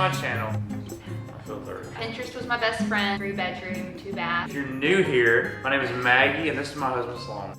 my channel. I feel third. Pinterest was my best friend. 3-bedroom, 2-bath. If you're new here, my name is Maggie and this is my husband Sloan.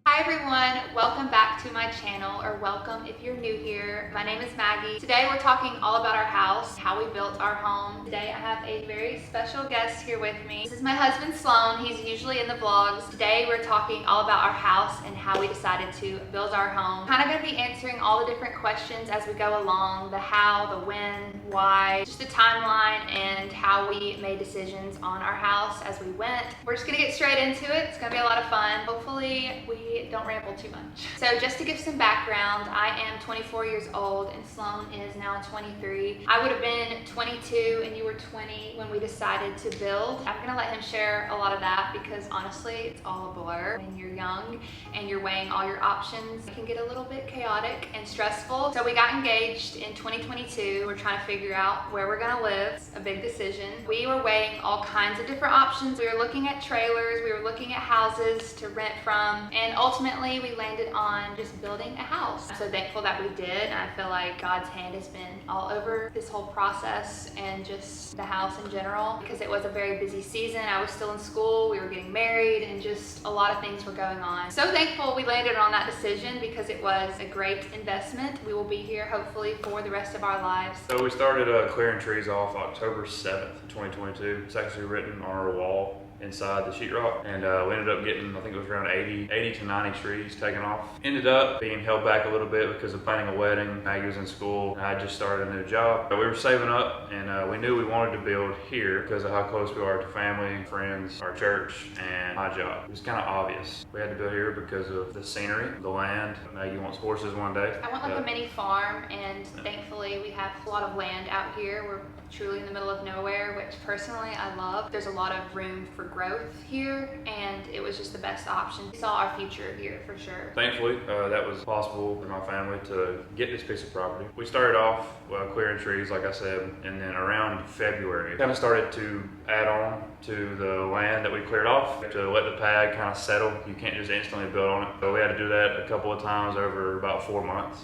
Hi everyone, welcome back to my channel, or welcome if you're new here. My name is Maggie. Today we're talking all about our house, how we built our home. Today I have a very special guest here with me. This is my husband Sloan. He's usually in the vlogs. Today we're talking all about our house and how we decided to build our home. Kind of going to be answering all the different questions as we go along, the how, the when, why, just the timeline and how we made decisions on our house as we went. We're just going to get straight into it. It's going to be a lot of fun. Hopefully we don't ramble too much. So just to give some background, I am 24 years old and Sloan is now 23. I would have been 22 and you were 20 when we decided to build. I'm gonna let him share a lot of that because honestly, it's all a blur. When you're young and you're weighing all your options, it can get a little bit chaotic and stressful. So we got engaged in 2022. We're trying to figure out where we're gonna live. It's a big decision. We were weighing all kinds of different options. We were looking at trailers, we were looking at houses to rent from, and ultimately we landed on just building a house. I'm so thankful that we did. I feel like God's hand has been all over this whole process and just the house in general because it was a very busy season. I was still in school, we were getting married, and just a lot of things were going on. So thankful we landed on that decision because it was a great investment. We will be here hopefully for the rest of our lives. So we started clearing trees off October 7th, 2022. It's actually written on our wall inside the sheetrock, and we ended up getting, I think it was around 80 to 90 trees taken off. Ended up being held back a little bit because of planning a wedding. Maggie was in school and I just started a new job. But we were saving up and we knew we wanted to build here because of how close we are to family, friends, our church, and my job. It was kind of obvious. We had to build here because of the scenery, the land. Maggie wants horses one day. I want like a mini farm, and thankfully we have a lot of land out here. We're truly in the middle of nowhere, which personally I love. There's a lot of room for growth here, and it was just the best option. We saw our future here for sure. Thankfully, that was possible for my family to get this piece of property. We started off clearing trees, like I said, and then around February, kind of started to add on to the land that we cleared off to let the pad kind of settle. You can't just instantly build on it. So we had to do that a couple of times over about 4 months.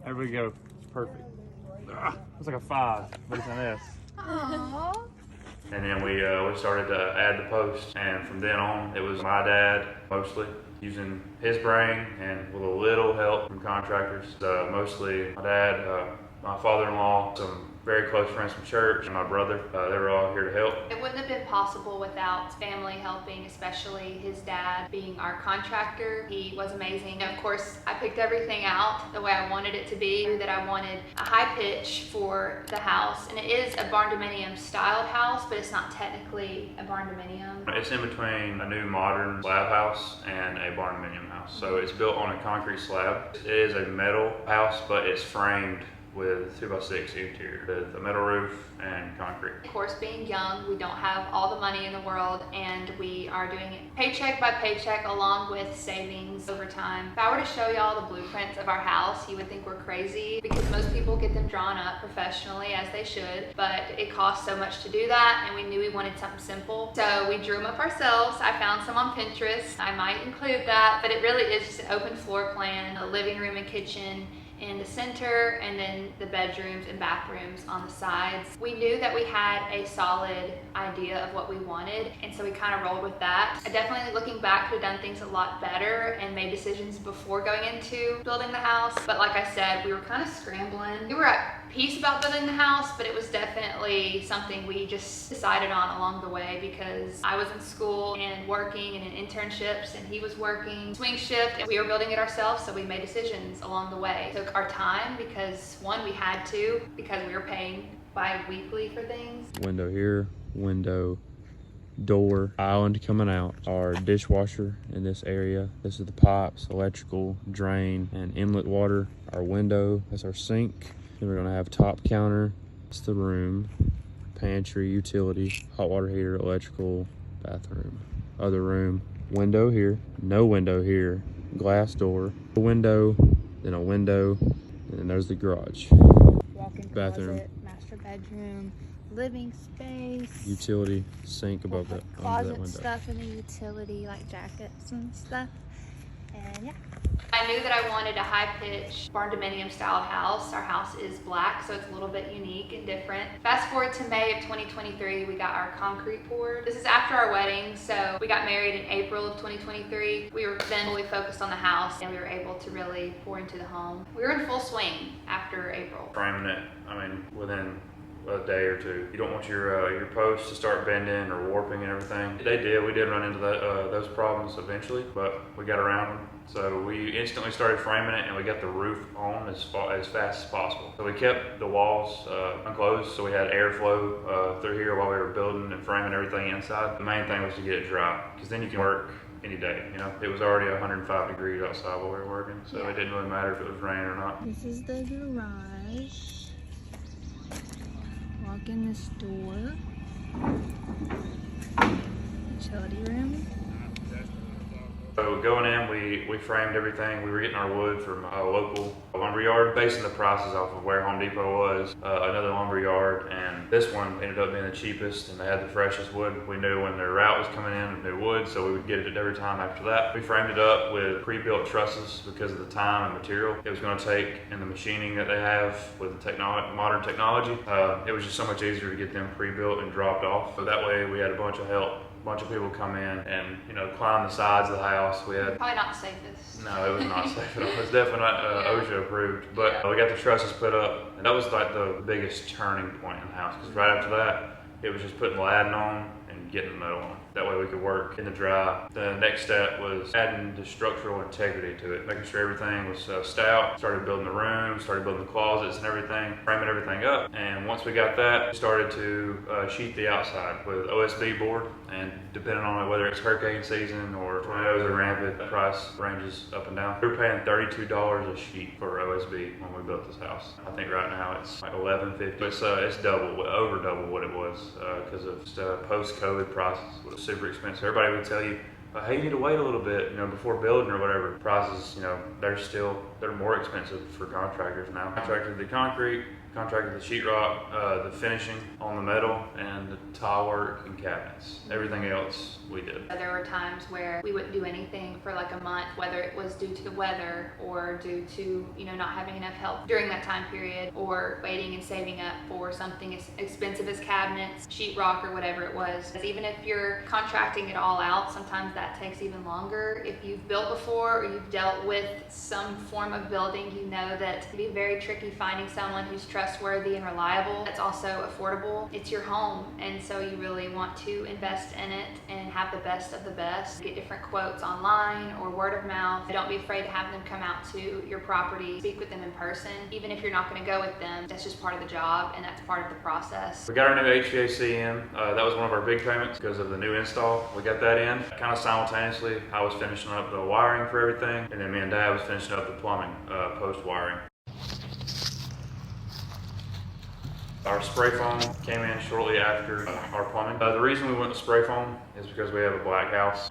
There we go. It's perfect. It's like a 5, but it's an S. Aww. And then we started to add the posts, and from then on it was my dad mostly using his brain and with a little help from contractors. Mostly my dad, my father-in-law, some very close friends from church, and my brother. They were all here to help. It wouldn't have been possible without family helping, especially his dad being our contractor. He was amazing. And of course, I picked everything out the way I wanted it to be. I knew that I wanted a high pitch for the house, and it is a barn dominium styled house, but it's not technically a barn dominium. It's in between a new modern slab house and a barn dominium house. So it's built on a concrete slab. It is a metal house, but it's framed with 2x6 interior with a metal roof and concrete. Of course, being young, we don't have all the money in the world, and we are doing it paycheck by paycheck along with savings over time. If I were to show y'all the blueprints of our house, you would think we're crazy because most people get them drawn up professionally, as they should, but it costs so much to do that, and we knew we wanted something simple. So we drew them up ourselves. I found some on Pinterest. I might include that, but it really is just an open floor plan, a living room and kitchen in the center, and then the bedrooms and bathrooms on the sides. We knew that we had a solid idea of what we wanted, and so we kind of rolled with that. I definitely, looking back, could have done things a lot better and made decisions before going into building the house. But like I said, we were kind of scrambling. We were at peace about building the house, but it was definitely something we just decided on along the way because I was in school and working and in internships, and he was working swing shift, and we were building it ourselves, so we made decisions along the way. It took our time because one, we had to, because we were paying bi-weekly for things. Window here, window, door, island coming out, our dishwasher in this area. This is the pipes, electrical, drain, and inlet water. Our window, that's our sink. Then we're gonna have top counter, that's the room, pantry, utility, hot water heater, electrical, bathroom. Other room, window here, no window here, glass door, a window, then a window, and then there's the garage. Walk-in bathroom, closet, master bedroom, living space, utility, sink above that, under closet that window. stuff in the utility, like jackets and stuff. And yeah. I knew that I wanted a high-pitch barn dominium style house. Our house is black, so it's a little bit unique and different. Fast forward to May of 2023, we got our concrete poured. This is after our wedding, so we got married in April of 2023. We were then fully focused on the house, and we were able to really pour into the home. We were in full swing after April. Framing it, I mean, within a day or two. You don't want your posts to start bending or warping and everything. They did. We did run into those problems eventually, but we got around them. So we instantly started framing it, and we got the roof on as fast as possible. So we kept the walls unclosed, so we had airflow through here while we were building and framing everything inside. The main thing was to get it dry, because then you can work any day. You know, it was already 105 degrees outside while we were working, so it didn't really matter if it was raining or not. This is the garage. Walk in this door. Utility room. So going in, we framed everything. We were getting our wood from a local lumber yard, basing the prices off of where Home Depot was, another lumber yard, and this one ended up being the cheapest, and they had the freshest wood. We knew when their route was coming in of new wood, so we would get it every time after that. We framed it up with pre-built trusses because of the time and material it was going to take and the machining that they have with the modern technology. It was just so much easier to get them pre-built and dropped off. So that way we had a bunch of help. A bunch of people come in and, you know, climb the sides of the house. We had Probably not the safest. no, it was not safe at all. It was definitely not OSHA approved. But we got the trusses put up, and that was like the biggest turning point in the house. Because right after that, it was just putting ladding on and getting the metal on. That way we could work in the dry. The next step was adding the structural integrity to it, making sure everything was stout. Started building the rooms, started building the closets and everything, framing everything up. And once we got that, we started to sheet the outside with OSB board. And depending on whether it's hurricane season or tornadoes are rampant, the price ranges up and down. We were paying $32 a sheet for OSB when we built this house. I think right now it's like $11.50. It's double, over double what it was because of post-COVID prices. Super expensive. Everybody would tell you, hey, you need to wait a little bit, you know, before building or whatever. Prices, you know, they're more expensive for contractors now. Contracted the concrete, contracted the sheetrock, the finishing on the metal, and the tile work and cabinets. Everything else we did. There were times where we wouldn't do anything for like a month, whether it was due to the weather or due to, you know, not having enough help during that time period, or waiting and saving up for something as expensive as cabinets, sheetrock, or whatever it was. Because even if you're contracting it all out, sometimes that takes even longer. If you've built before or you've dealt with some form of building, you know that it can be very tricky finding someone who's trustworthy and reliable, that's also affordable. It's your home, and so you really want to invest in it and have the best of the best. Get different quotes online or word of mouth. Don't be afraid to have them come out to your property, speak with them in person. Even if you're not going to go with them, that's just part of the job and that's part of the process. We got our new HVAC in. That was one of our big payments because of the new install. We got that in. Kind of simultaneously, I was finishing up the wiring for everything, and then me and Dad was finishing up the plumbing post-wiring. Our spray foam came in shortly after our plumbing. The reason we went with spray foam is because we have a black house.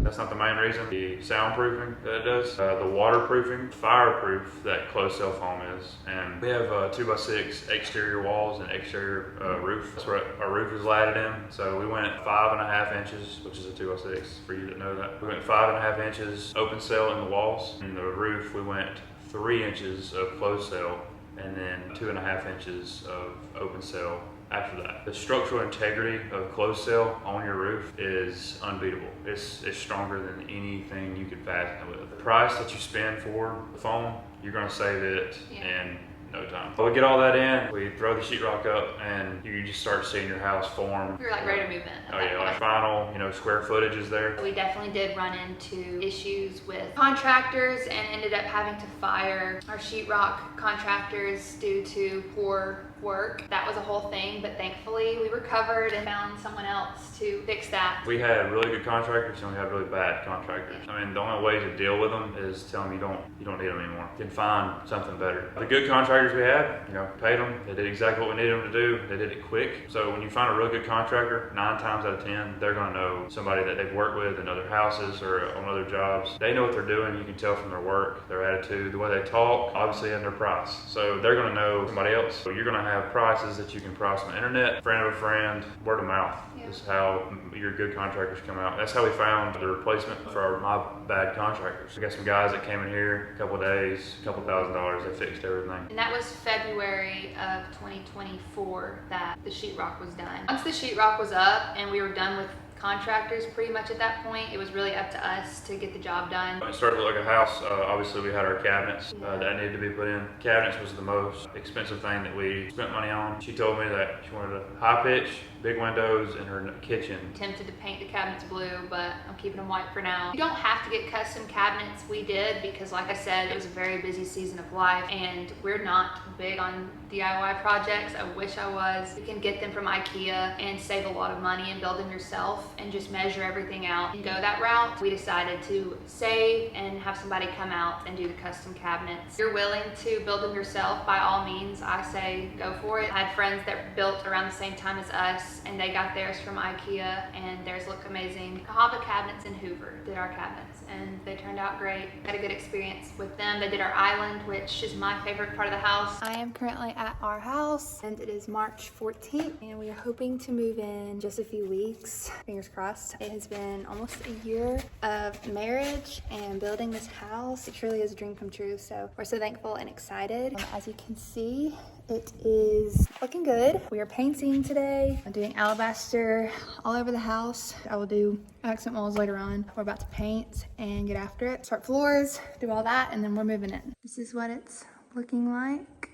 That's not the main reason. The soundproofing that it does, the waterproofing, fireproof that closed cell foam is, and we have 2x6 exterior walls and exterior roof. That's what our roof is latted in. So we went 5.5 inches, which is a 2x6 for you that know that. We went 5.5 inches open cell in the walls. In the roof, we went 3 inches of closed cell, and then 2.5 inches of open cell after that. The structural integrity of closed cell on your roof is unbeatable. It's stronger than anything you could fasten it with. The price that you spend for the foam, you're gonna save it in no time. But we get all that in, we throw the sheetrock up, and you just start seeing your house form. We were like ready to move in. Oh yeah, like final, you know, square footage is there. We definitely did run into issues with contractors and ended up having to fire our sheetrock contractors due to poor work. That was a whole thing, but thankfully we recovered and found someone else to fix that. We had really good contractors and we had really bad contractors. I mean, the only way to deal with them is tell them you don't need them anymore. You can find something better. The good contractors we had, you know, paid them. They did exactly what we needed them to do. They did it quick. So when you find a real good contractor, 9 times out of 10, they're gonna know somebody that they've worked with in other houses or on other jobs. They know what they're doing. You can tell from their work, their attitude, the way they talk, obviously, and their price. So they're gonna know somebody else. So you're gonna to have prices that you can price on the internet, friend of a friend, word of mouth. Yeah. Is how your good contractors come out. That's how we found the replacement for my bad contractors. We got some guys that came in here, a couple of days, a couple $1,000s, they fixed everything. And that was February of 2024 that the sheetrock was done. Once the sheetrock was up and we were done with contractors pretty much at that point, it was really up to us to get the job done. It started to look like a house. Obviously we had our cabinets that needed to be put in. Cabinets was the most expensive thing that we spent money on. She told me that she wanted a high pitch, big windows in her kitchen. Tempted to paint the cabinets blue, but I'm keeping them white for now. You don't have to get custom cabinets. We did because, like I said, it was a very busy season of life and we're not big on DIY projects. I wish I was. You can get them from IKEA and save a lot of money and build them yourself and just measure everything out and go that route. We decided to save and have somebody come out and do the custom cabinets. If you're willing to build them yourself, by all means, I say go for it. I had friends that built around the same time as us and they got theirs from IKEA and theirs look amazing. Cahaba Cabinets in Hoover did our cabinets and they turned out great. Had a good experience with them. They did our island, which is my favorite part of the house. I am currently at our house and it is March 14th and we are hoping to move in just a few weeks. Fingers crossed. It has been almost a year of marriage and building this house. It truly is a dream come true. So we're so thankful and excited. As you can see, it is looking good. We are painting today. I'm doing alabaster all over the house. I will do accent walls later on. We're about to paint and get after it. Start floors, do all that, and then we're moving in. This is what it's looking like.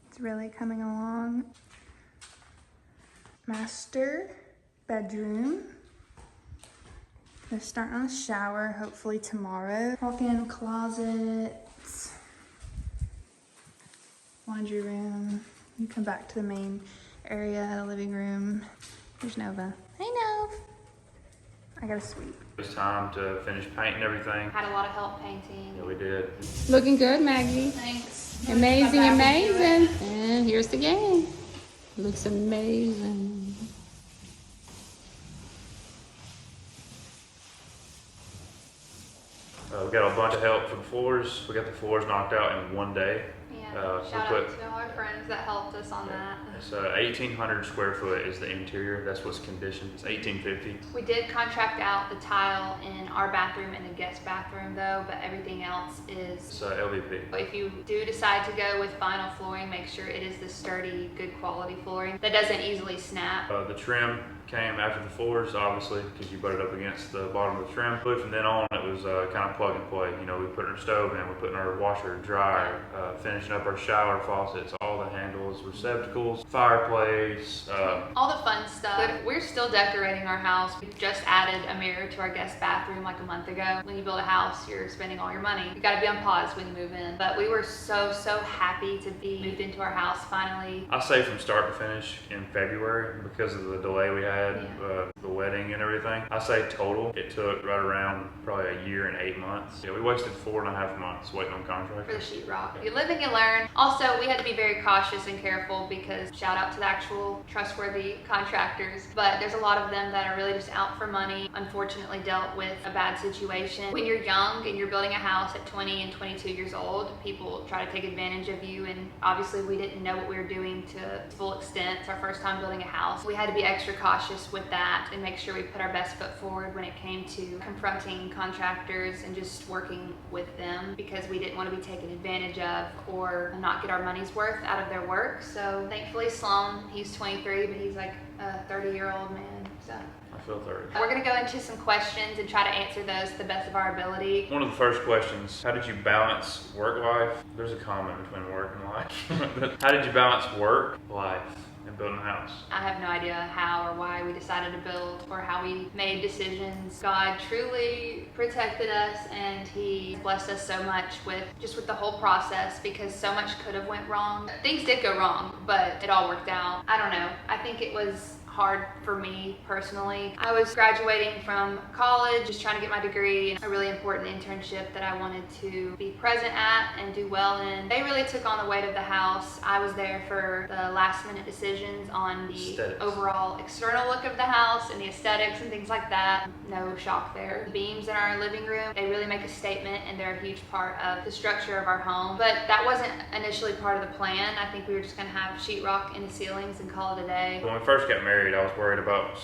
It's really coming along. Master bedroom. Gonna start on the shower, hopefully tomorrow. Walk-in closet. Laundry room. You come back to the main area, the living room. There's Nova. Hey, Nova. I got a sweep. It was time to finish painting everything. Had a lot of help painting. Yeah, we did. Looking good, Maggie. Thanks. Amazing, amazing. And here's the game. Looks amazing. We got a bunch of help for the floors. We got the floors knocked out in one day. Yeah, shout out to all our friends that helped us on that. It's 1,800 square foot is the interior. That's what's conditioned. It's 1,850. We did contract out the tile in our bathroom and the guest bathroom though, but everything else is. It's LVP. If you do decide to go with vinyl flooring, make sure it is the sturdy, good quality flooring that doesn't easily snap. The trim came after the floors, obviously, because you butt it up against the bottom of the trim. But from then on, it was kind of plug and play. You know, we put our stove in, we're putting our washer, dryer, finishing up our shower faucets, all the handles, receptacles, fireplace. All the fun stuff. But we're still decorating our house. We just added a mirror to our guest bathroom like a month ago. When you build a house, you're spending all your money. You gotta be on pause when you move in. But we were so happy to be moved into our house finally. I say from start to finish in February because of the delay we had, the wedding and everything. I say total, it took right around probably a year and 8 months. Yeah, we wasted 4.5 months waiting on For contractors. the sheetrock. You live and you learn. Also, we had to be very cautious and careful because shout out to the actual trustworthy contractors, but there's a lot of them that are really just out for money. Unfortunately dealt with a bad situation. When you're young and you're building a house at 20 and 22 years old, people try to take advantage of you, and obviously we didn't know what we were doing to full extent. It's our first time building a house. We had to be extra cautious with that and make sure we put our best foot forward when it came to confronting contractors and just working with them, because we didn't want to be taken advantage of or not get our money's worth out of their work. So thankfully Sloan, he's 23, but he's like a 30-year-old man. So I feel 30. we're gonna go into some questions and try to answer those to the best of our ability. One of the first questions, how did you balance work life? There's a comma between work and life. How did you balance work, life, and building a house? I have no idea how or why we decided to build or how we made decisions. God truly protected us and he blessed us so much with the whole process, because so much could have went wrong. Things did go wrong, but it all worked out. I don't know. I think it was hard for me personally. I was graduating from college, just trying to get my degree, and a really important internship that I wanted to be present at and do well in. They really took on the weight of the house. I was there for the last minute decisions on the overall external look of the house and the aesthetics and things like that. No shock there. The beams in our living room, they really make a statement and they're a huge part of the structure of our home. But that wasn't initially part of the plan. I think we were just gonna have sheetrock in the ceilings and call it a day. When we first got married, I was worried about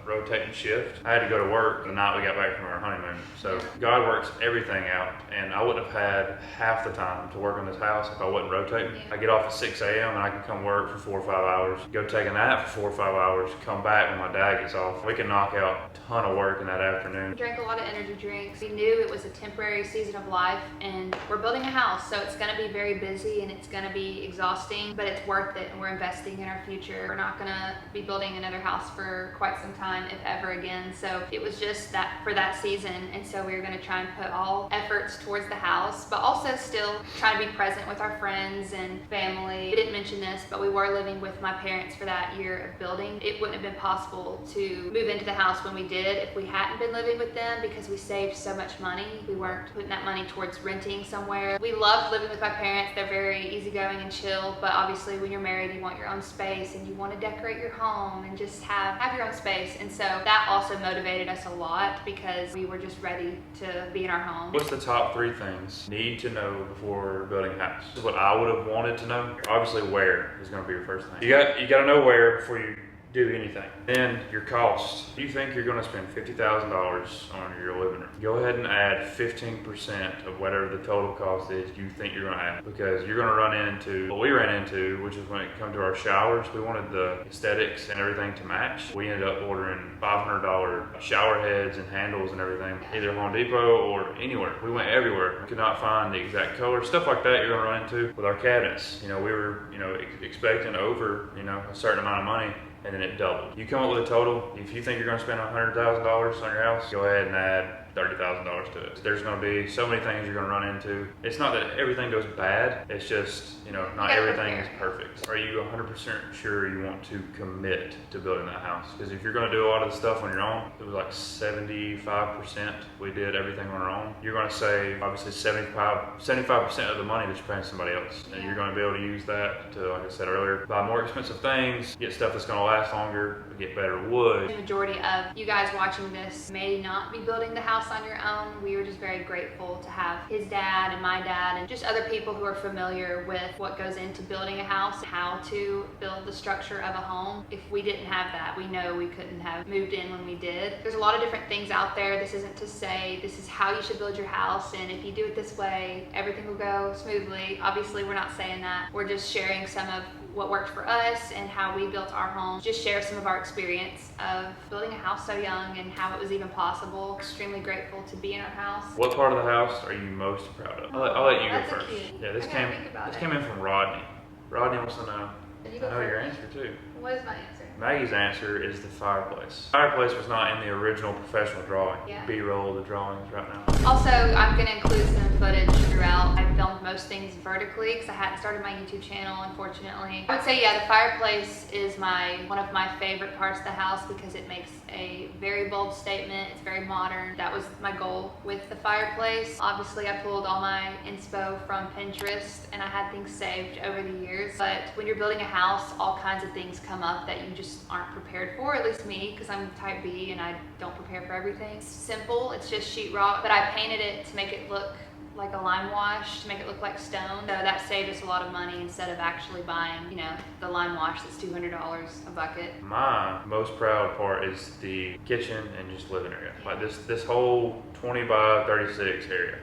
rotating shift. I had to go to work the night we got back from our honeymoon. So God works everything out, and I wouldn't have had half the time to work on this house if I wasn't rotating. I get off at 6 a.m. and I can come work for 4 or 5 hours, go take a nap for 4 or 5 hours, come back when my dad gets off. We can knock out a ton of work in that afternoon. We drank a lot of energy drinks. We knew it was a temporary season of life, and we're building a house, so it's gonna be very busy and it's gonna be exhausting, but it's worth it, and we're investing in our future. We're not gonna be building another house for quite some time, if ever again. So it was just that for that season, and so we were gonna try and put all efforts towards the house, but also still trying to be present with our friends and family. We didn't mention this, but we were living with my parents for that year of building. It wouldn't have been possible to move into the house when we did if we hadn't been living with them, because we saved so much money. We weren't putting that money towards renting somewhere. We loved living with my parents. They're very easygoing and chill, but obviously when you're married, you want your own space and you want to decorate your home and just have your own space. And so that also motivated us a lot because we were just ready to be in our home. What's the top 3 things need to know before building a house? This is what I would have wanted to know. Obviously, where is going to be your first thing. You got to know where before you do anything. Then your cost. You think you're going to spend $50,000 on your living room. Go ahead and add 15% of whatever the total cost is you think you're going to add, because you're going to run into what we ran into, which is when it comes to our showers. We wanted the aesthetics and everything to match. We ended up ordering $500 shower heads and handles and everything, either Home Depot or anywhere. We went everywhere. We could not find the exact color. Stuff like that you're going to run into with our cabinets. We were expecting over a certain amount of money, and then it doubled. You come up with a total. If you think you're going to spend $100,000 on your house, go ahead and add $30,000 to it. There's going to be so many things you're going to run into. It's not that everything goes bad. It's just, not everything is perfect. Are you 100% sure you want to commit to building that house? Because if you're going to do a lot of the stuff on your own, it was like 75% we did everything on our own. You're going to save, obviously, 75% of the money that you're paying somebody else. And you're going to be able to use that to, like I said earlier, buy more expensive things, get stuff that's going to last longer, get better wood. The majority of you guys watching this may not be building the house on your own. We were just very grateful to have his dad and my dad and just other people who are familiar with what goes into building a house, how to build the structure of a home. If we didn't have that, we know we couldn't have moved in when we did. There's a lot of different things out there. This isn't to say this is how you should build your house, and if you do it this way, everything will go smoothly. Obviously, we're not saying that. We're just sharing some of what worked for us and how we built our home. Just share some of our experience of building a house so young and how it was even possible. Extremely grateful to be in our house. What part of the house are you most proud of? I'll let you go That's a first. cute. Yeah, this I gotta came in from Rodney. Rodney wants to know. You I go know your first. answer too. What is my answer? Maggie's answer is the fireplace. Fireplace was not in the original professional drawing. Yeah. B-roll of the drawings right now. Also, I'm going to include some footage throughout. I filmed most things vertically because I hadn't started my YouTube channel, unfortunately. I would say, yeah, the fireplace is one of my favorite parts of the house because it makes a very bold statement. It's very modern. That was my goal with the fireplace. Obviously, I pulled all my inspo from Pinterest and I had things saved over the years. But when you're building a house, all kinds of things come up that you just aren't prepared for, at least me, because I'm type B and I don't prepare for everything. It's simple, it's just sheetrock, but I painted it to make it look like a lime wash, to make it look like stone. So that saved us a lot of money instead of actually buying, the lime wash that's $200 a bucket. My most proud part is the kitchen and just living area. Like this whole 20 by 36 area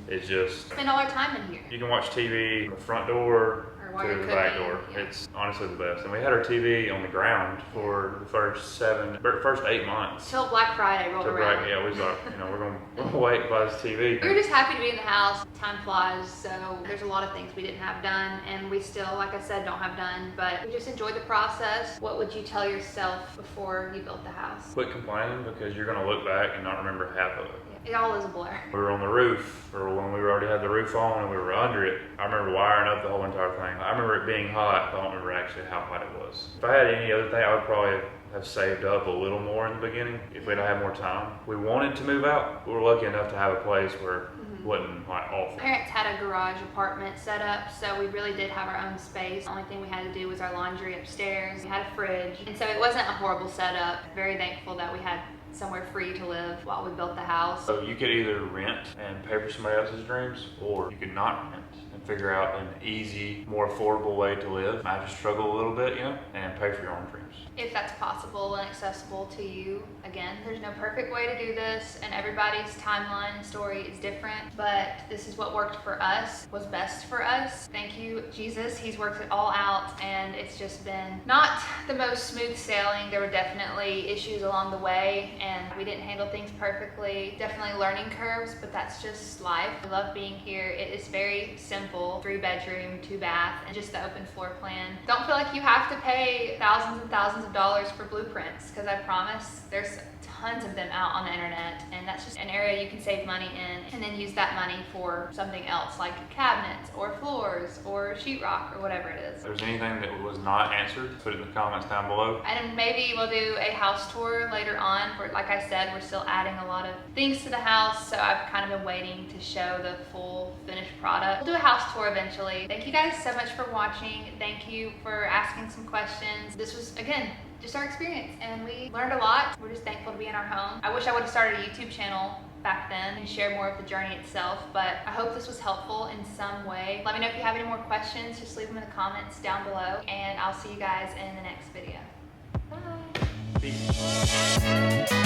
is just... Spend all our time in here. You can watch TV from the front door while to you're the back cooking, door. yeah. It's honestly the best. And we had our TV on the ground for the first 8 months. Till Black Friday rolled around. Yeah, we thought, we're gonna wait and buy this TV. We were just happy to be in the house. Time flies, so there's a lot of things we didn't have done, and we still, like I said, don't have done, but we just enjoyed the process. What would you tell yourself before you built the house? Quit complaining, because you're gonna look back and not remember half of it. It all is a blur. We were on the roof, or when we already had the roof on and we were under it. I remember wiring up the whole entire thing. I remember it being hot, but I don't remember actually how hot it was. If I had any other thing, I would probably have saved up a little more in the beginning if we'd had more time. We wanted to move out. We were lucky enough to have a place where it wasn't like awful. Parents had a garage apartment set up, so we really did have our own space. The only thing we had to do was our laundry upstairs. We had a fridge, and so it wasn't a horrible setup. Very thankful that we had somewhere free to live while we built the house. So you could either rent and pay for somebody else's dreams, or you could not rent and figure out an easy, more affordable way to live. I just struggle a little bit, and pay for your own dreams. If that's possible and accessible to you. Again, there's no perfect way to do this, and everybody's timeline and story is different, but this is what worked for us, was best for us. Thank you, Jesus. He's worked it all out, and it's just been not the most smooth sailing. There were definitely issues along the way, and we didn't handle things perfectly. Definitely learning curves, but that's just life. I love being here. It is very simple, 3-bedroom, 2-bath, and just the open floor plan. Don't feel like you have to pay thousands and thousands of dollars for blueprints, because I promise there's tons of them out on the internet, and that's just an area you can save money in and then use that money for something else like cabinets or floors or sheetrock or whatever it is. If there's anything that was not answered, put it in the comments down below. And maybe we'll do a house tour later on. Like I said, we're still adding a lot of things to the house, so I've kind of been waiting to show the full finished product. We'll do a house tour eventually. Thank you guys so much for watching. Thank you for asking some questions. This was, again, just our experience, and we learned a lot. We're just thankful to be in our home. I wish I would have started a YouTube channel back then and shared more of the journey itself, but I hope this was helpful in some way. Let me know if you have any more questions. Just leave them in the comments down below, and I'll see you guys in the next video. Bye. Peace.